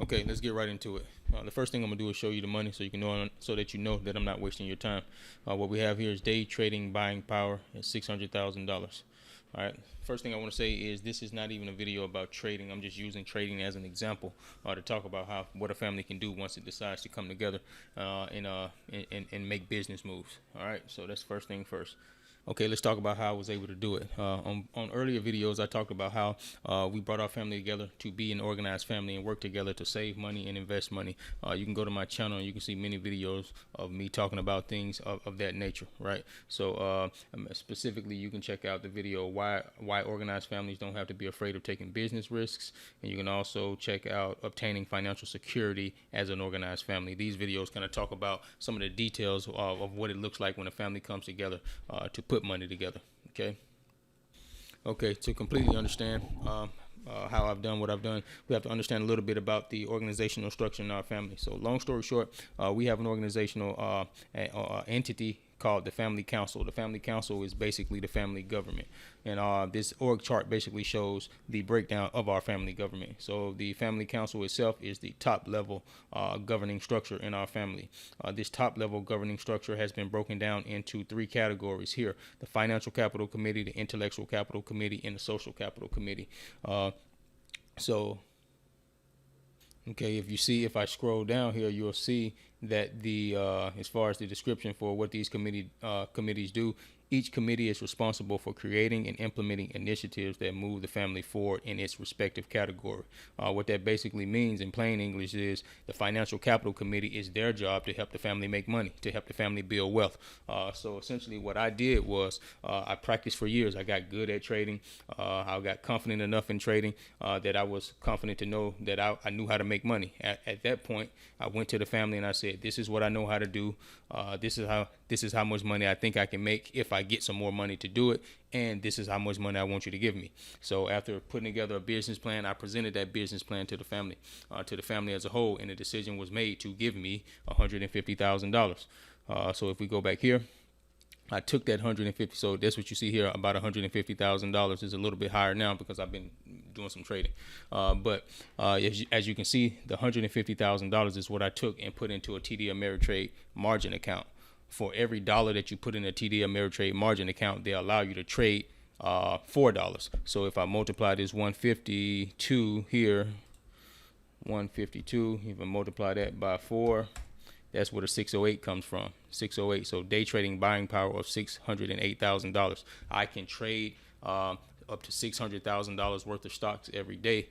Okay, let's get right into it. The first thing I'm gonna do is show you the money, so you can know, so that you know that I'm not wasting your time. What we have here is day trading buying power at $600,000. All right. First thing I want to say is this is not even a video about trading. I'm just using trading as an example to talk about what a family can do once it decides to come together and make business moves. All right. So that's first thing first. Okay, let's talk about how I was able to do it. On earlier videos, I talked about how we brought our family together to be an organized family and work together to save money and invest money. You can go to my channel and you can see many videos of me talking about things of that nature, right? So specifically, you can check out the video why organized families don't have to be afraid of taking business risks, and you can also check out obtaining financial security as an organized family. These videos kind of talk about some of the details of what it looks like when a family comes together to put money together. Okay, to completely understand how I've done what I've done, we have to understand a little bit about the organizational structure in our family. So long story short, we have an organizational entity called the Family Council. The Family Council is basically the family government, and this org chart basically shows the breakdown of our family government. So the Family Council itself is the top level governing structure in our family. This top level governing structure has been broken down into three categories here: the Financial Capital Committee, the Intellectual Capital Committee, and the Social Capital Committee. Okay, if I scroll down here, you'll see that as far as the description for what these committees do, each committee is responsible for creating and implementing initiatives that move the family forward in its respective category. What that basically means in plain English is the Financial Capital Committee is their job to help the family make money, to help the family build wealth. So essentially what I did was I practiced for years. I got good at trading. I got confident enough in trading that I was confident to know that I knew how to make money. At that point, I went to the family and I said, this is what I know how to do. This is how much money I think I can make if I get some more money to do it, and this is how much money I want you to give me. So after putting together a business plan, I presented that business plan to the family as a whole, and the decision was made to give me $150,000. So if we go back here, I took that 150. So that's what you see here. About $150,000 is a little bit higher now because I've been doing some trading. But as you can see, the $150,000 is what I took and put into a TD Ameritrade margin account. For every dollar that you put in a TD Ameritrade margin account, they allow you to trade $4. So if I multiply this 152 here, 152, if I multiply that by 4, that's where the 608 comes from. 608. So day trading buying power of $608,000. I can trade up to $600,000 worth of stocks every day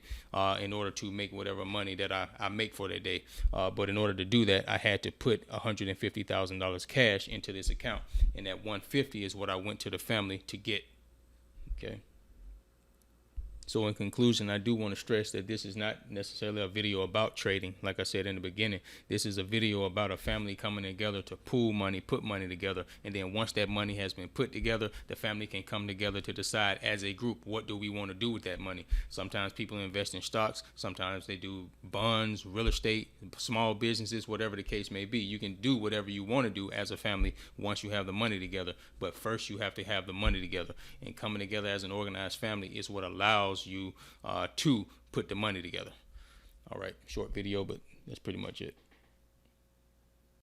in order to make whatever money that I make for that day. But in order to do that, I had to put $150,000 cash into this account, and that 150 is what I went to the family to get. Okay. So in conclusion, I do want to stress that this is not necessarily a video about trading. Like I said in the beginning, this is a video about a family coming together to pool money, put money together. And then once that money has been put together, the family can come together to decide as a group, what do we want to do with that money? Sometimes people invest in stocks. Sometimes they do bonds, real estate, small businesses, whatever the case may be. You can do whatever you want to do as a family once you have the money together. But first you have to have the money together. And coming together as an organized family is what allows you to put the money together. All right, short video, but that's pretty much it.